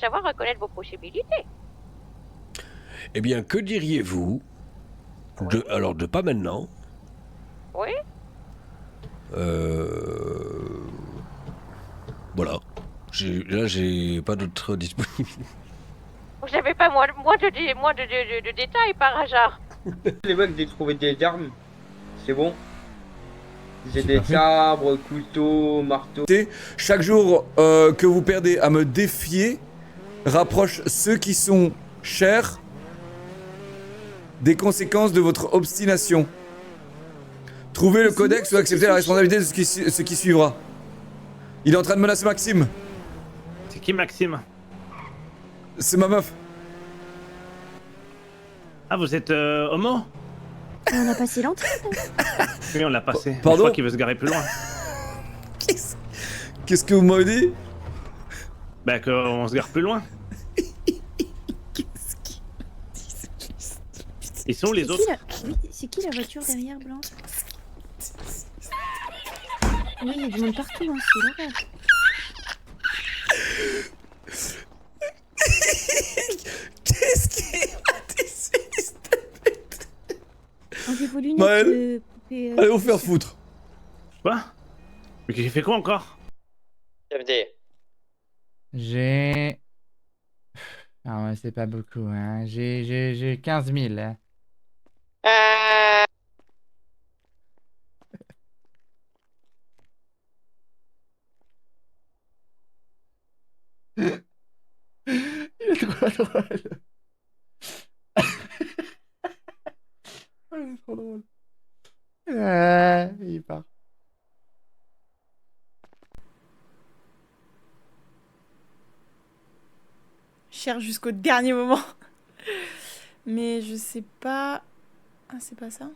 savoir reconnaître vos possibilités. Eh bien, que diriez-vous de... Alors, de pas maintenant. Oui. Voilà. Là, j'ai pas d'autres disponibilités. Vous n'avez pas moins de détails par hasard? Les mecs, j'ai trouvé des armes. C'est bon. J'ai C'est des parfait. sabres, couteaux, marteaux. Chaque jour que vous perdez à me défier rapproche ceux qui sont chers des conséquences de votre obstination. Trouvez le codex ou acceptez la responsabilité de ce qui suivra. Il est en train de menacer Maxime. C'est qui Maxime? C'est ma meuf. Ah, vous êtes homo? On a passé l'entrée. Oui, on l'a passé. Pardon? Je crois qu'il veut se garer plus loin. Qu'est-ce que vous m'avez dit? Bah, qu'on se gare plus loin. Ils sont où les autres? Oui, c'est qui la voiture derrière blanche? Oui, il y a du monde partout, hein, c'est l'horreur. Qu'est-ce qui m'a déçu, cette pute? Enlevez vos lunettes Maël, de poupée, allez vous faire foutre. Quoi? Mais j'ai fait quoi encore? J'ai... Ah ouais, c'est pas beaucoup, hein. J'ai 15 000, hein. Il est trop drôle. Il est trop drôle. Il part. Je cherche jusqu'au dernier moment. Mais je sais pas... Ah, c'est pas ça?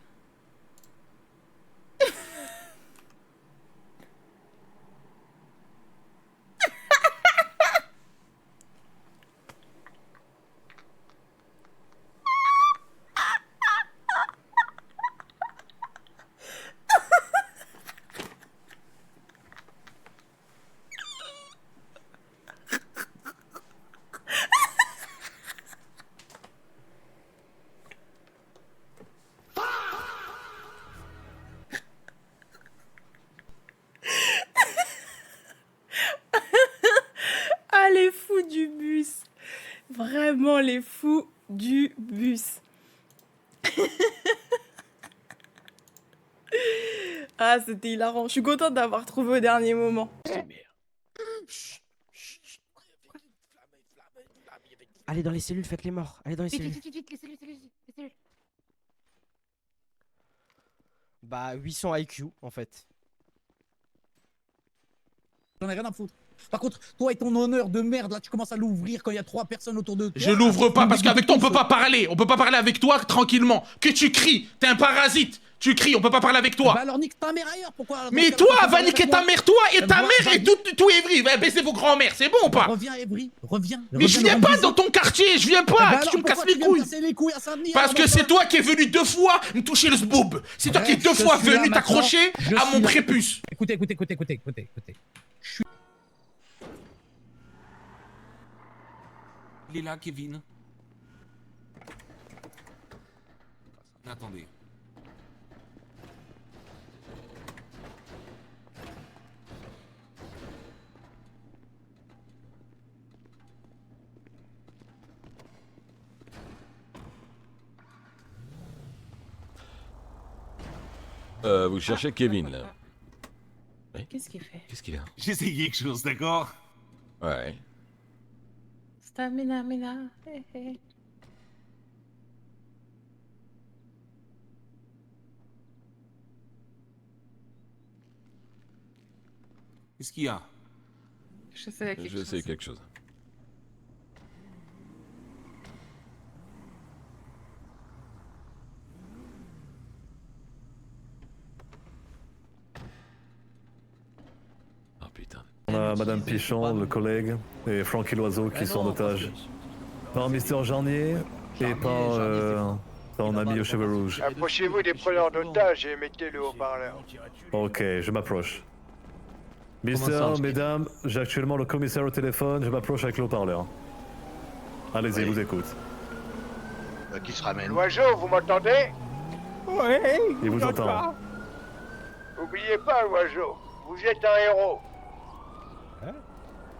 Ah, les fous du bus. Vraiment les fous du bus. Ah, c'était hilarant. Je suis contente d'avoir trouvé au dernier moment. Allez dans les cellules, faites les morts. Allez dans les cellules. Vite, les cellules. Bah 800 IQ en fait. J'en ai rien à foutre. Par contre, toi et ton honneur de merde, là, tu commences à l'ouvrir quand il y a 3 personnes autour de toi. Je l'ouvre pas parce qu'avec toi on peut pas parler. On peut pas parler avec toi tranquillement. Que tu cries, t'es un parasite. Tu cries, on peut pas parler avec toi. Bah alors nique ta mère ailleurs, pourquoi? Mais toi, va niquer ta mère, toi et ta mère et tout Évry. Va baisser vos grands-mères, c'est bon ou pas? Reviens Évry, reviens. Mais je viens pas dans ton quartier, je viens pas. Tu me casses les couilles. Parce que c'est toi qui es venu 2 fois me toucher le zboob. C'est toi qui es 2 fois venu t'accrocher à mon prépuce. Écoutez. Il est là, Kevin. Attendez. Vous cherchez Kevin, là. Oui? Qu'est-ce qu'il fait? Qu'est-ce qu'il a? J'ai essayé quelque chose, d'accord? Ouais. Stamina. Qu'est-ce qu'il y a? Je sais quelque chose. Oh putain. On a Madame Pichon, le collègue, et Francky Loiseau qui sont en otage. Par Mister Jarnier et par ton ami aux cheveux rouges. Approchez-vous des preneurs d'otages et mettez le haut-parleur. Ok, je m'approche. Mister, mesdames, j'ai actuellement le commissaire au téléphone, je m'approche avec le haut-parleur. Allez-y, vous écoute. Qui se ramène? L'oiseau, vous m'entendez? Oui. Il vous entend. Oubliez pas, l'oiseau. Vous êtes un héros. Hein?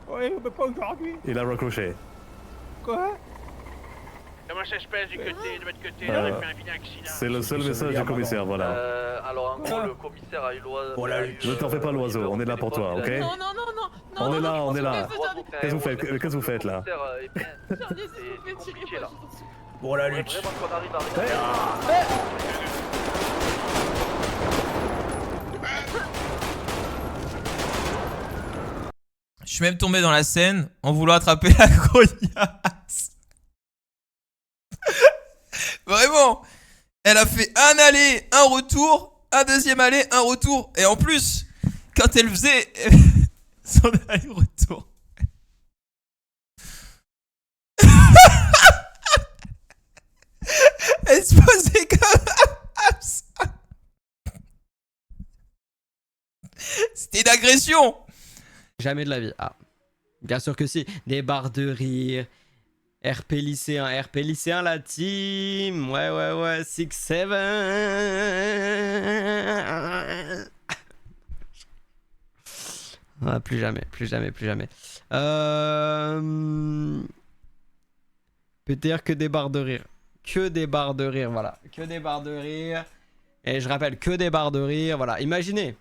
Oui, mais pas aujourd'hui. Il a raccroché. Quoi? Comment ça se passe de votre côté? On a fait un vilain accident. C'est le seul message du commissaire, voilà. Alors en gros, le commissaire a eu l'oiseau. Ne t'en fais pas, l'oiseau, on est là pour toi, ok? Non, non, non, non. On est là, on est là. Qu'est-ce que vous faites là? C'est compliqué là. Bon, la lutte. Vraiment qu'on arrive à récupérer. Je suis même tombé dans la Seine en voulant attraper la grognasse. Vraiment. Elle a fait un aller, un retour, un deuxième aller, un retour. Et en plus, quand elle faisait son aller-retour, elle se posait comme ça. C'était une agression. Jamais de la vie. Ah, bien sûr que si. Des barres de rire. RP lycéen, la team. Ouais, 6-7. Ah, plus jamais. Peut-être que des barres de rire. Voilà. Que des barres de rire. Et je rappelle, que des barres de rire. Voilà. Imaginez.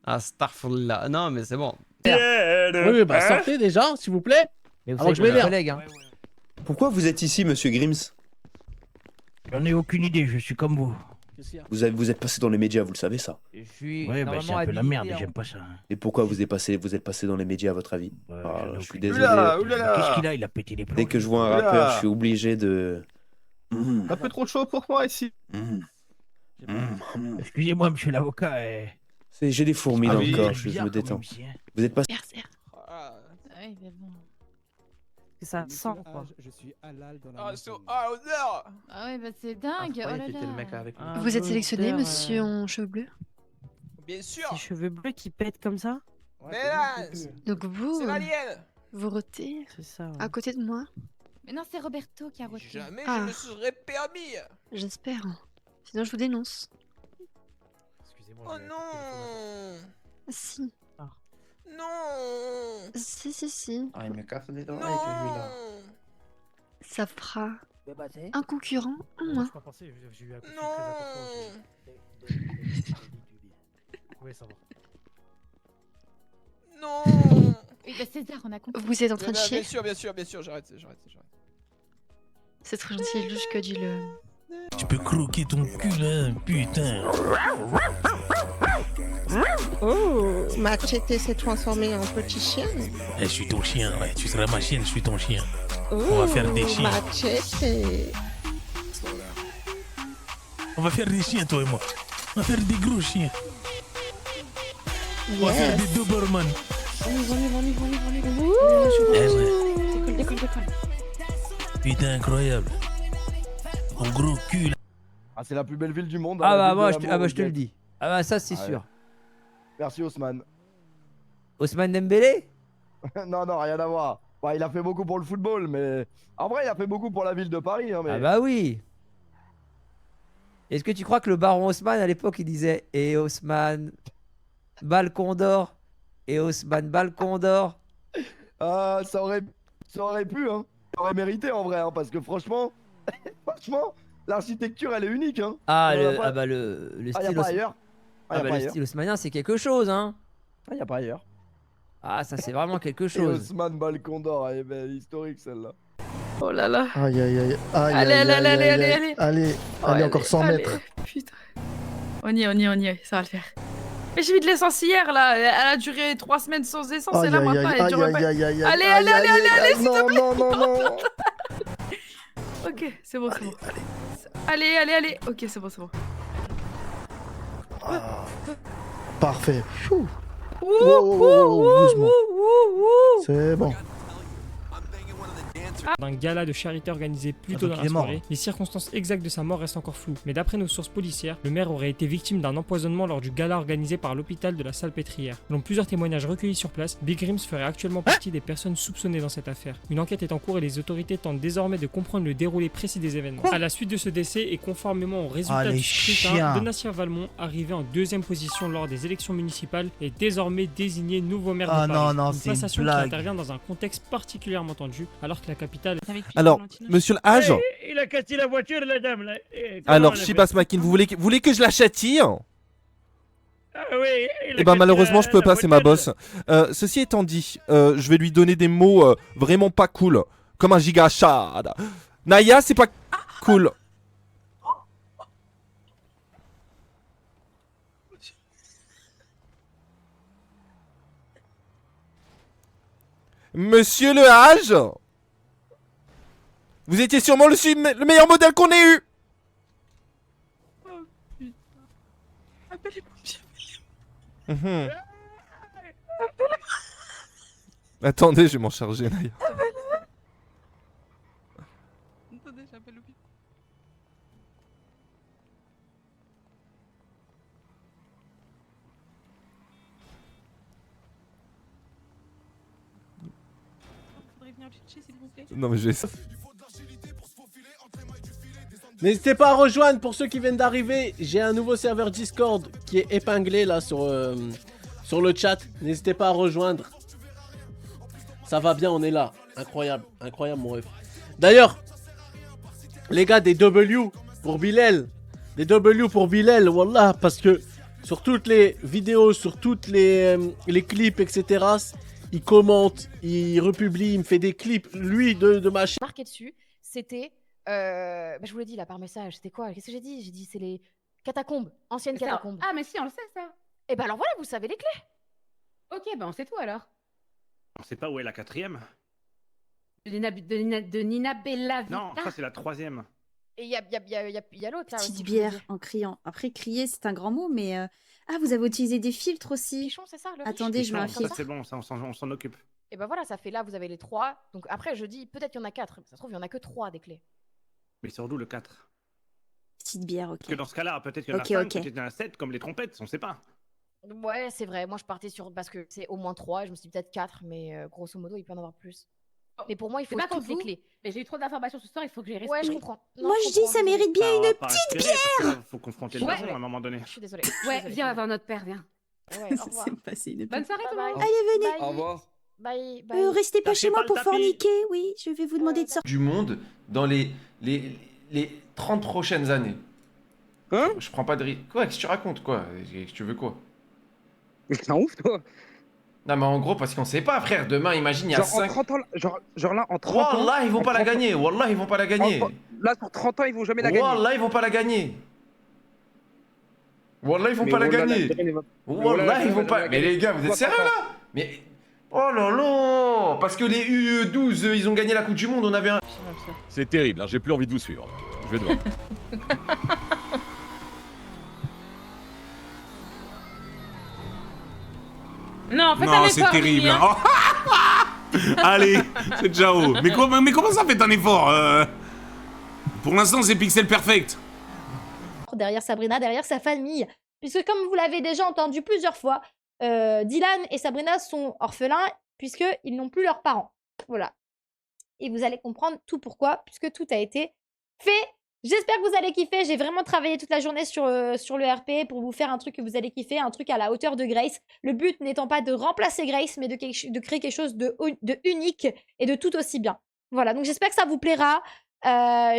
Ah, Starfall. Non, mais c'est bon. Oui, bah sortez déjà, s'il vous plaît. Avant que je m'énerve. Pourquoi vous êtes ici, monsieur Grims? J'en ai aucune idée, je suis comme vous. Vous êtes passé dans les médias, vous le savez ça? Ouais, bah c'est un peu la merde et j'aime pas ça. Et pourquoi vous êtes passé dans les médias à votre avis? Je suis désolé. Qu'est-ce qu'il a? Il a pété les plombs. Dès que je vois un rappeur, je suis obligé de... Un peu trop chaud pour moi ici. Excusez-moi, monsieur l'avocat. J'ai des fourmis dans le corps, je me détends. Vous êtes pas... Ouais, mais bon. Ça sent quoi. Je suis halal dans la odeur. Ah ouais, bah c'est dingue. Oh là là. Vous êtes sélectionné, monsieur en cheveux bleus? Bien sûr. Ces cheveux bleus qui pètent comme ça? Mais là, Donc vous... c'est l'alien. Vous rotez C'est ça. Ouais. à côté de moi? Mais non, c'est Roberto qui a roté. Jamais je me serais permis. J'espère. Sinon je vous dénonce. Oh non. Si. Non. Si. Ah, il me casse les oreilles, Non. là. Ça fera un concurrent en moins. Non. Non. Et bah César, on a compris. Vous êtes en train de chier? Bien sûr, j'arrête. C'est trop gentil, juste que dis le... Tu peux croquer ton cul là, putain. Oh, Machete s'est transformé en petit chien. Je suis ton chien, ouais. Tu seras ma chienne, je suis ton chien. Oh, on va faire des chiens. Machete. On va faire des chiens, toi et moi. On va faire des gros chiens. On va faire des Doberman. Décolle. Putain, incroyable. En gros cul là. Ah, c'est la plus belle ville du monde. Ah bah moi, je te le dis. Ah bah ça c'est sûr. Merci Haussmann. Ousmane Dembélé? Non, rien à voir. Ouais, il a fait beaucoup pour le football, mais en vrai, il a fait beaucoup pour la ville de Paris. Hein, mais... Ah bah oui. Est-ce que tu crois que le baron Haussmann à l'époque il disait et Haussmann balcon d'or et Haussmann balcon d'or? Ça aurait pu, hein. Ça aurait mérité en vrai, hein, parce que franchement, l'architecture elle est unique, hein. Le style. Le style haussmannien c'est quelque chose, hein. Ah, y a pas ailleurs. Ah, ça c'est vraiment quelque Et chose. Haussmann balcon d'or, elle est belle, historique celle-là. Oh là là. Aïe. Allez, encore 100 mètres. Putain. On y est, ça va le faire. Mais j'ai mis de l'essence hier là, elle a duré 3 semaines sans essence et là maintenant elle dure même pas. Allez, s'il te plaît. Non. Ok, c'est bon. Allez. Ok, c'est bon. Parfait. Doucement. C'est bon. d'un gala de charité organisé plus tôt dans la soirée. Les circonstances exactes de sa mort restent encore floues, mais d'après nos sources policières, le maire aurait été victime d'un empoisonnement lors du gala organisé par l'hôpital de la Salpêtrière. Selon plusieurs témoignages recueillis sur place, Big Rims ferait actuellement partie des personnes soupçonnées dans cette affaire. Une enquête est en cours et les autorités tentent désormais de comprendre le déroulé précis des événements. À la suite de ce décès et conformément au résultat du scrutin, Donatien Valmont, arrivé en deuxième position lors des élections municipales, est désormais désigné nouveau maire de Paris. Non, une c'est une passation qui blague. intervient dans un contexte particulièrement tendu, alors que la capitale... Alors, monsieur le Hage, Il a cassé la voiture, la dame, là. alors Shibas Makin, vous voulez que je la châtie? Eh ben malheureusement je peux pas, c'est ma boss. Ceci étant dit, je vais lui donner des mots vraiment pas cool, comme un giga chad. Naya, c'est pas cool. Monsieur le Hage, vous étiez sûrement le meilleur modèle qu'on ait eu. Appelle les pompiers. Attendez, je vais m'en charger, Naya. Attendez, j'appelle l'hôpital. Faudrait venir le chercher, s'il vous plaît. Non mais je vais... N'hésitez pas à rejoindre pour ceux qui viennent d'arriver. J'ai un nouveau serveur Discord qui est épinglé là sur le chat. N'hésitez pas à rejoindre. Ça va bien, on est là. Incroyable, incroyable mon ref. D'ailleurs, les gars, des W pour Bilal. Des W pour Bilal, wallah, parce que sur toutes les vidéos, sur toutes les clips, etc., il commente, il republie, il me fait des clips, lui, de ma chaîne. Marqué dessus, c'était... je vous l'ai dit là par message, c'était quoi? Qu'est-ce que j'ai dit? J'ai dit c'est les catacombes, anciennes catacombes. Ah mais si, on le sait ça. Et bah alors voilà, vous savez les clés. Ok, bah on sait tout alors. On sait pas où est la quatrième. De Nina Bella Vita. Non, ça c'est la troisième. Et il y a l'autre là. Petite aussi, bière je vous en criant. Après, crier, c'est un grand mot, mais... Ah, vous avez utilisé des filtres aussi. Pichon, c'est ça, le Attendez, je mets un Ça filtre. c'est bon, ça, on s'en occupe. Et bah voilà, ça fait là, vous avez les 3. Donc après, je dis peut-être qu'il y en a 4. Ça se trouve, il y en a que 3 des clés. Mais sur d'où le 4? Petite bière, ok. Parce que dans ce cas-là, peut-être qu'il y en a Ok, 5, ok. peut-être qu'il y en a 7, comme les trompettes, on sait pas. Ouais, c'est vrai. Moi, je partais sur. Parce que c'est au moins 3. Je me suis dit peut-être 4. Mais grosso modo, il peut y en avoir plus. Mais pour moi, il faut pas toutes les contre clés. Mais j'ai eu trop d'informations ce soir, il faut que j'y reste. Ouais, je comprends. Non, Moi, je dis, ça mérite bien une Pas petite aspirer, parce bière. que Faut confronter le Ouais. raison à un moment donné. Je suis désolée. Ouais, viens, on va voir notre père, viens. Ouais, au revoir. C'est passé une Bonne soirée tout le monde. Allez, venez. Bye. Au revoir. Bye. Bye. Restez pas Lâchez chez moi pas le pour tapis. forniquer, oui. Je vais vous demander de sortir. Du monde dans les 30 prochaines années. Hein? Je prends pas de risque. Quoi? Qu'est-ce que tu racontes? Quoi? Qu'est-ce que tu veux quoi? Mais c'est un ouf, toi. Non, mais en gros, parce qu'on sait pas, frère. Demain, imagine, il y a Genre 5. en 30 ans, genre là, en 30 ans. Wallah, ils vont en pas la 30 ans- gagner. Wallah, ils vont pas la gagner. Là, sur 30 ans, ils vont jamais la gagner. Wallah, ils vont pas la gagner. Wallah, ils vont Mais pas la wallah, gagner. l'Algérie ne va- Wallah, ils vont pas. Mais les gars, vous êtes Pourquoi sérieux pas? là? Mais. Oh là là! Parce que les UE12, ils ont gagné la Coupe du Monde, on avait un. C'est terrible, hein, j'ai plus envie de vous suivre. Je vais devoir. Non, faites un Non, effort, c'est terrible. Mimi, Hein. Oh. Allez, c'est ciao. Mais comment ça fait un effort Pour l'instant, c'est pixel perfect. Derrière Sabrina, derrière sa famille. Puisque comme vous l'avez déjà entendu plusieurs fois, Dylan et Sabrina sont orphelins puisqu'ils n'ont plus leurs parents. Voilà. Et vous allez comprendre tout pourquoi, puisque tout a été fait. J'espère que vous allez kiffer. J'ai vraiment travaillé toute la journée sur le RP pour vous faire un truc que vous allez kiffer, un truc à la hauteur de Grace. Le but n'étant pas de remplacer Grace, mais de créer quelque chose de unique et de tout aussi bien. Voilà, donc j'espère que ça vous plaira.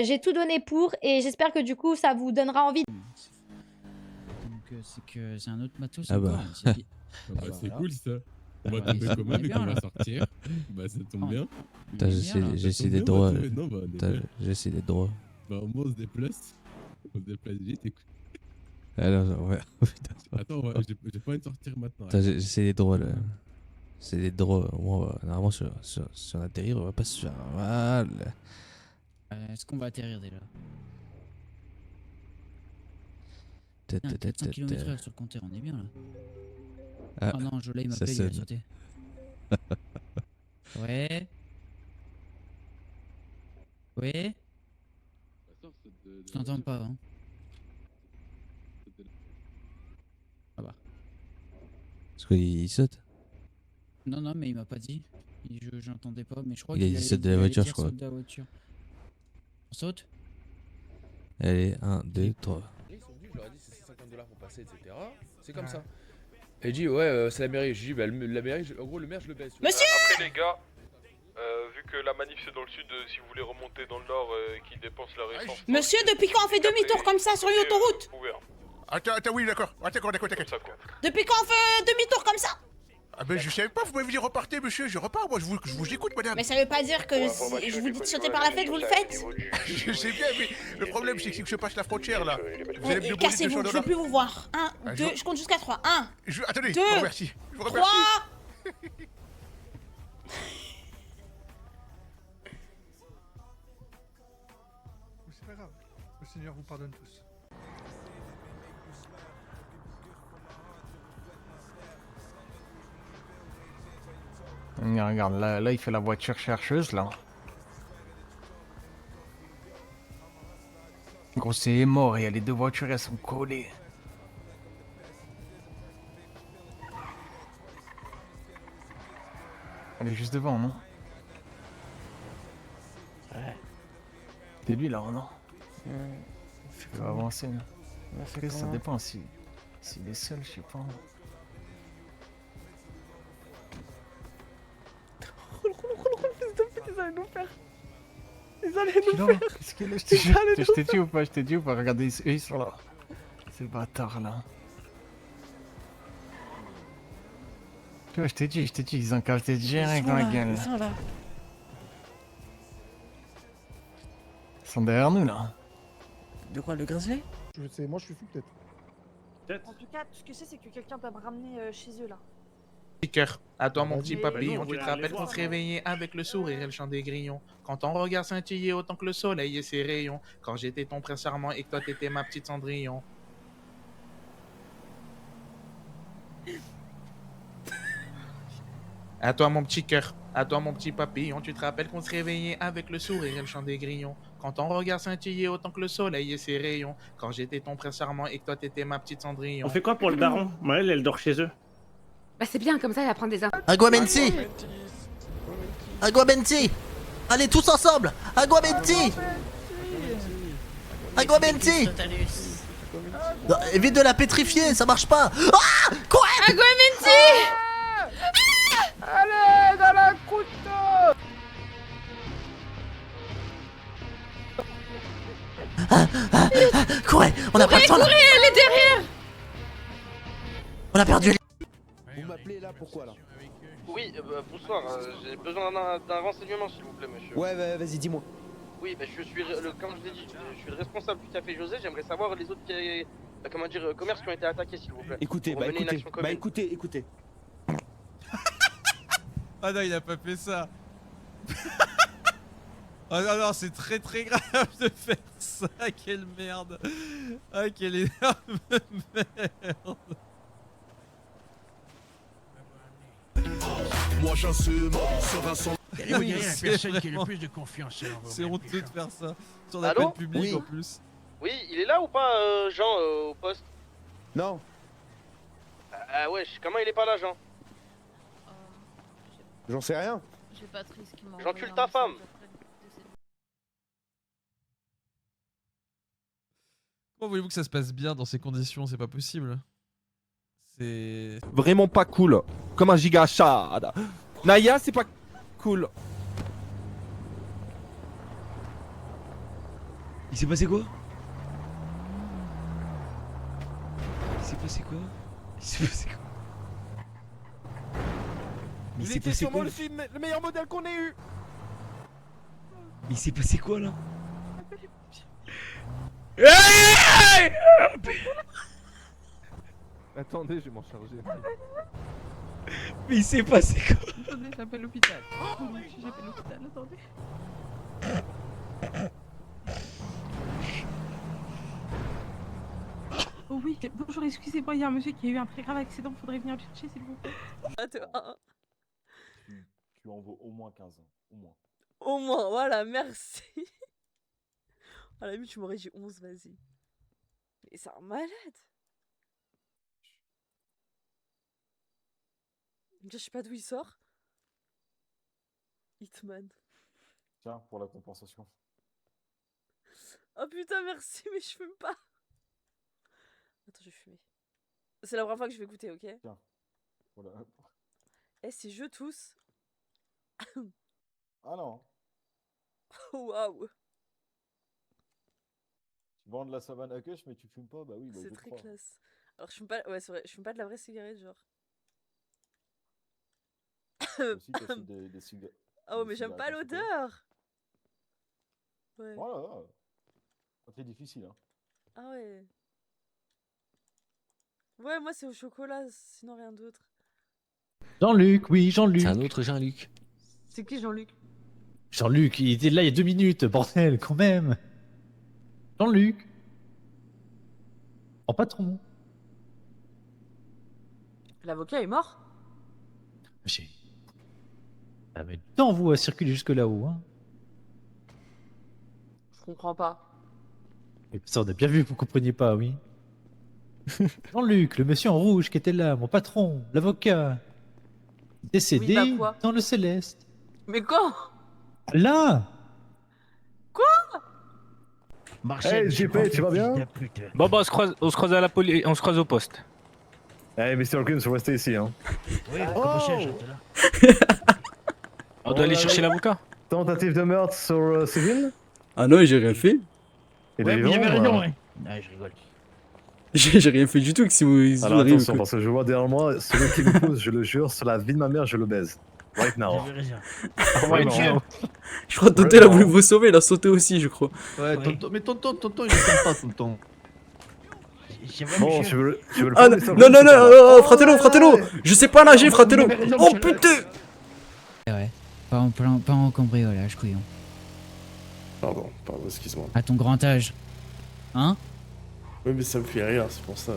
J'ai tout donné pour et j'espère que du coup ça vous donnera envie. Donc c'est que c'est un autre matos. Ah bah. encore, c'est bien. Ah bah, c'est cool ça. On va Ah, trouver ça comment tombe et bien, qu'on va là. sortir. Bah ça tombe bien. Putain, j'ai essayé des des droits. droits. J'ai essayé des droits. Bah au moins on se déplace. On se déplace vite et... Alors, ouais. Putain. Attends, j'ai pas envie de sortir maintenant. Putain, j'essaie des droits là. C'est des droits. Moi, normalement, sur un atterrir, on va pas se faire mal. Est-ce qu'on va atterrir déjà? Tête, Putain, tête, 400 tête, km/h sur le compteur, on est bien là. Ah, Oh non, Jola il ça m'appelle, il va sonne. sauter. Ouais. Oui. Je t'entends pas. Hein. Ah bah. Parce qu'il saute. Non, non, mais il m'a pas dit. J'entendais pas, mais je crois Il a qu'il dit saute de la voiture, je crois. saute de la voiture. On saute? Allez, 1, 2, 3. Ils sont venus, je leur ai dit c'est 50 $ pour passer, etc. C'est comme ça. Et il dit ouais, c'est la mairie. J'ai dit bah, la mairie, en gros, le maire, je le baisse. Monsieur Après, les gars, vu que la manif c'est dans le sud, si vous voulez remonter dans le nord, qui dépense leur essence. Monsieur, depuis quand on fait demi-tour comme ça sur une autoroute? Attends, oui, d'accord. D'accord. Depuis quand on fait demi-tour comme ça? Ah ben je savais pas, vous m'avez dit repartez monsieur, je repars, moi je vous écoute madame. Mais ça veut pas dire que si je vous dis de sauter par la fenêtre, vous le faites? Je sais bien, mais le problème c'est que je passe la frontière là. Vous allez me cassez-vous, je veux plus vous voir. 1, 2, je compte jusqu'à 3. 1, attendez, 2, je vous remercie. 3. C'est pas grave, le Seigneur vous pardonne tous. Regarde, là il fait la voiture chercheuse là. Gros c'est mort, et les deux voitures elles sont collées. Elle est juste devant, non? Ouais. C'est lui là, non? Il va avancer. Après, ça dépend s'il est seul, je sais pas. Ils allaient nous faire. Ils allaient nous faire. Qu'est-ce qu'il a? Je t'ai dit ou pas? Regardez, ils sont là. Ces bâtards là. Tu vois, je t'ai dit, ils ont capté direct dans la gueule. Ils sont là. Ils sont derrière nous là. De quoi, le grizzly? Je sais, moi je suis fou peut-être. En tout cas, tout ce que c'est que quelqu'un doit me ramener chez eux là. Cœur. À toi mon petit Mais papillon, non, tu te voilà, rappelles les qu'on voir, se réveillait avec le sourire et le chant des grillons. Quand ton regard scintillait autant que le soleil et ses rayons. Quand j'étais ton prince charmant et que toi t'étais ma petite Cendrillon. À toi mon petit cœur, à toi mon petit papillon, tu te rappelles qu'on se réveillait avec le sourire et le chant des grillons. Quand ton regard scintillait autant que le soleil et ses rayons. Quand j'étais ton prince charmant et que toi t'étais ma petite Cendrillon. On fait quoi pour le daron? Moi, elle dort chez eux. Bah c'est bien, comme ça elle va prendre des infos. Aguamenti Aguamenti Allez tous ensemble Aguamenti Aguamenti Non, évite de la pétrifier, ça marche pas. Ah quoi? Aguamenti Allez, dans la couteau. Courez, on a pas le temps là. Courez, elle est derrière. On a perdu. Vous m'appelez là, pourquoi là? Oui, bonsoir, j'ai besoin d'un renseignement s'il vous plaît monsieur. Ouais, vas-y, dis-moi. Oui, je suis, comme je vous ai dit, je suis le responsable du café José, j'aimerais savoir les autres commerces qui ont été attaqués s'il vous plaît. Écoutez, Pour mener une action commune. écoutez. Ah non, il a pas fait ça. Oh non, c'est très grave de faire ça. Quelle merde. Ah, quelle énorme merde. Moi j'assume, sera sans... Oui, la c'est personne qui a vraiment- le plus de confiance. C'est honteux de faire ça. Sur la Allô peine publique Oui. en plus. Oui, il est là ou pas Jean au poste? Non. Ah ouais, comment il est pas là Jean? J'en sais rien. J'ai Patrice qui m'a J'encule ta femme. Comment voulez-vous que ça se passe bien dans ces conditions? C'est pas possible. C'est Vraiment pas cool. Comme un giga chad. Naya, c'est pas cool. Il s'est passé quoi? Il s'est passé quoi? Il s'est passé quoi? Mais il s'est passé quoi? Le meilleur modèle qu'on ait eu. Mais il s'est passé quoi là? Attendez, je vais m'en charger. Mais il s'est passé quoi? Attendez, j'appelle l'hôpital. J'appelle l'hôpital, attendez. Oh oui, bonjour, excusez-moi, il y a un monsieur qui a eu un très grave accident, faudrait venir le chercher s'il vous plaît. Tu en vaux au moins 15 ans, au moins. Au moins, voilà, merci. À la limite, tu m'aurais dit 11, vas-y. Mais c'est un malade. Je sais pas d'où il sort. Hitman. Tiens, pour la compensation. Oh putain, merci, mais je fume pas. Attends, je vais fumer. C'est la première fois que je vais goûter, ok? Tiens. Voilà. Eh, si je tousse. Ah non. Waouh. Tu vends de la savane à queue, mais tu fumes pas, bah oui, bah C'est je très crois. classe. Alors, je fume pas. Ouais, c'est vrai, je fume pas de la vraie cigarette, genre. Aussi, t'as des cigarettes. Ah ouais, mais j'aime pas l'odeur. Ouais. Voilà. Pas très difficile, hein. Ah ouais. Ouais, moi c'est au chocolat, sinon rien d'autre. Jean-Luc, oui, Jean-Luc. C'est un autre Jean-Luc. C'est qui Jean-Luc? Jean-Luc, il était là il y a 2 minutes, bordel, quand même. Jean-Luc. En patron. L'avocat est mort? J'ai... Ah mais tant vous à circuler jusque là-haut, hein. Je comprends pas. Et ça, on a bien vu que vous compreniez pas, oui. Jean-Luc, le monsieur en rouge qui était là, mon patron, l'avocat. Décédé Oui, bah quoi? dans le céleste. Mais quand? Là. Quoi? Hey, JP, tu vas bien? Bon, bah, on se croise à la police, on se croise au poste. Hey, Mr. Hawkins, faut rester ici, hein. Oui, on doit aller chercher l'avocat. Tentative de meurtre sur civil? Ah non, j'ai rien fait. Il est vivant, ouais. Non, je rigole. J'ai rien fait du tout que si vous Alors arrivez, attention, quoi. parce que je vois derrière moi, celui qui me pousse, je le jure, sur la vie de ma mère, je le baise. Right now. Ouais, je crois que Tonton il a voulu vous sauver, il a sauté aussi, je crois. Ouais, tonton, mais tonton, il est sympa, tonton. Bon, tu veux le Ah prendre, non, non, non, Mr. oh, fratello, je sais pas nager, fratello. Oh putain. Ouais, pas en cambriolage, couillon. Pardon, excuse-moi. À ton grand âge. Hein? Oui, mais ça me fait rire, c'est pour ça.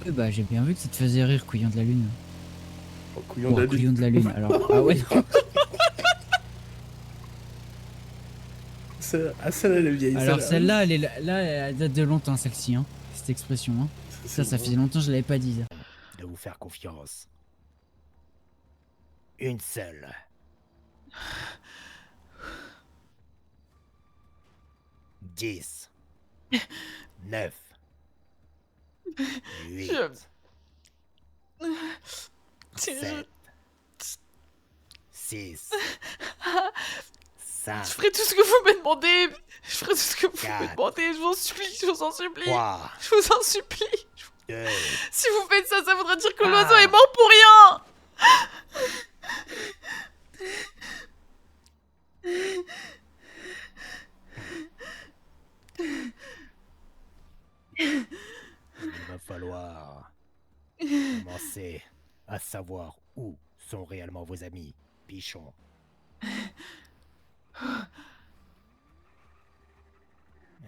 Oui, bah j'ai bien vu que ça te faisait rire, couillon de la lune. Oh, couillon de la lune. Couillon de la lune, alors. Ah ouais, non. Celle-là, elle est vieille. Alors celle-là, elle date de longtemps, celle-ci, hein. Cette expression, hein. Ça faisait longtemps que je l'avais pas dit. De vous faire confiance. Une seule. 10. 9. 8. 7. 6. 5. Je ferai tout ce que vous me demandez. Je ferai tout ce que vous me demandez. Je vous en supplie, je vous en supplie. 3. Je vous en supplie. 2. Si vous faites ça, ça voudrait dire que l'oiseau est mort pour rien. Il va falloir commencer à savoir où sont réellement vos amis, Pichon.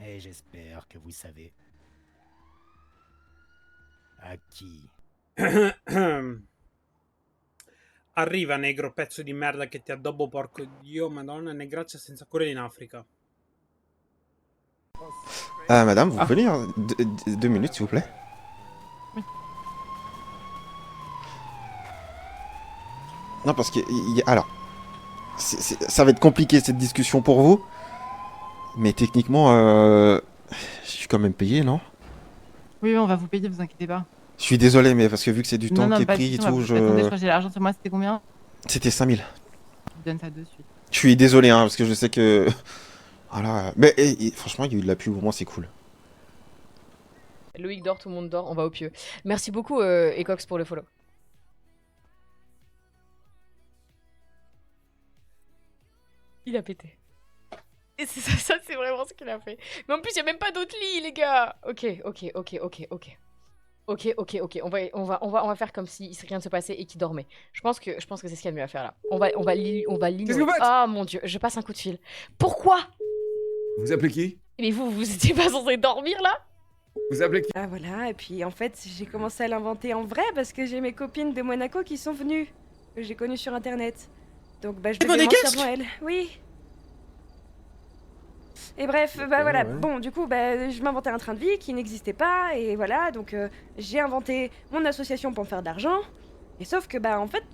Et j'espère que vous savez a chi. Arriva, negro, pezzo di merda che ti addobbo, porco Dio, madonna, negraccia senza cuore in Africa. Ah, madame, vous pouvez lire 2 minutes, s'il vous plaît? Non, parce que... Alors... ça va être compliqué, cette discussion, pour vous. Mais techniquement, je suis quand même payé, non? Oui, on va vous payer, vous inquiétez pas. Je suis désolé, mais parce que vu que c'est du temps qui est pas de pris et soucis, tout, Attendez, je crois que j'ai l'argent sur moi, c'était combien? C'était 5000. Je vous donne ça de suite. Je suis désolé, hein, parce que je sais que... Voilà. Mais franchement, il y a eu de la pub, au moins, c'est cool. Loïc dort, tout le monde dort, on va au pieu. Merci beaucoup, Ecox, pour le follow. Il a pété. Et ça c'est vraiment ce qu'il a fait. Mais en plus, il n'y a même pas d'autres lits, les gars. Ok. On va faire comme si rien ne se passait et qu'il dormait. Je pense que c'est ce qu'il y a de mieux à faire là. On va l'innover. Ah mon dieu, je passe un coup de fil. Pourquoi? Vous appelez qui? Mais vous étiez pas censé dormir là? Vous appelez qui? Ah voilà, et puis en fait, j'ai commencé à l'inventer en vrai parce que j'ai mes copines de Monaco qui sont venues. Que j'ai connues sur internet. Donc bah je vais mentir devant elles. Oui. Et bref, bah voilà, bon, du coup, bah, je m'inventais un train de vie qui n'existait pas, et voilà, donc j'ai inventé mon association pour me faire de l'argent, et sauf que, bah, en fait,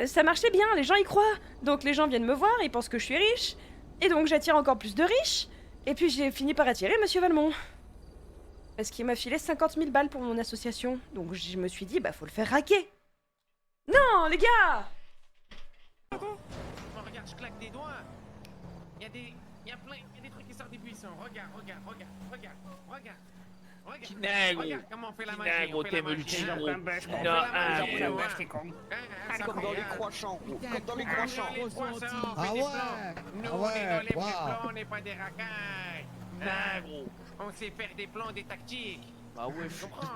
ça marchait bien, les gens y croient, donc les gens viennent me voir, ils pensent que je suis riche, et donc j'attire encore plus de riches, et puis j'ai fini par attirer Monsieur Valmont. Parce qu'il m'a filé 50 000 balles pour mon association, donc je me suis dit, bah, faut le faire raquer. Non, les gars! Regarde, je claque des doigts. Il y a des trucs qui sortent des buissons. Regarde. Regarde comment on fait la magie. On fait la magie. Comme dans les croissants, gros. Comme dans les croissants. Ah ouais. Nous, on est dans les plans, on n'est pas des racailles. Ah, gros. On sait faire des plans, des tactiques. Ah ouais, je comprends.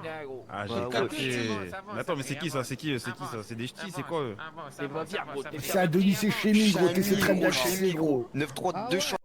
Ah, j'ai capté. Mais attends, mais c'est qui ça? C'est qui ça? C'est des ch'tis, c'est quoi eux? C'est pas fier, gros. C'est Adonis et Chémy, gros. T'es très bien chez gros. 9-3, 2 champs.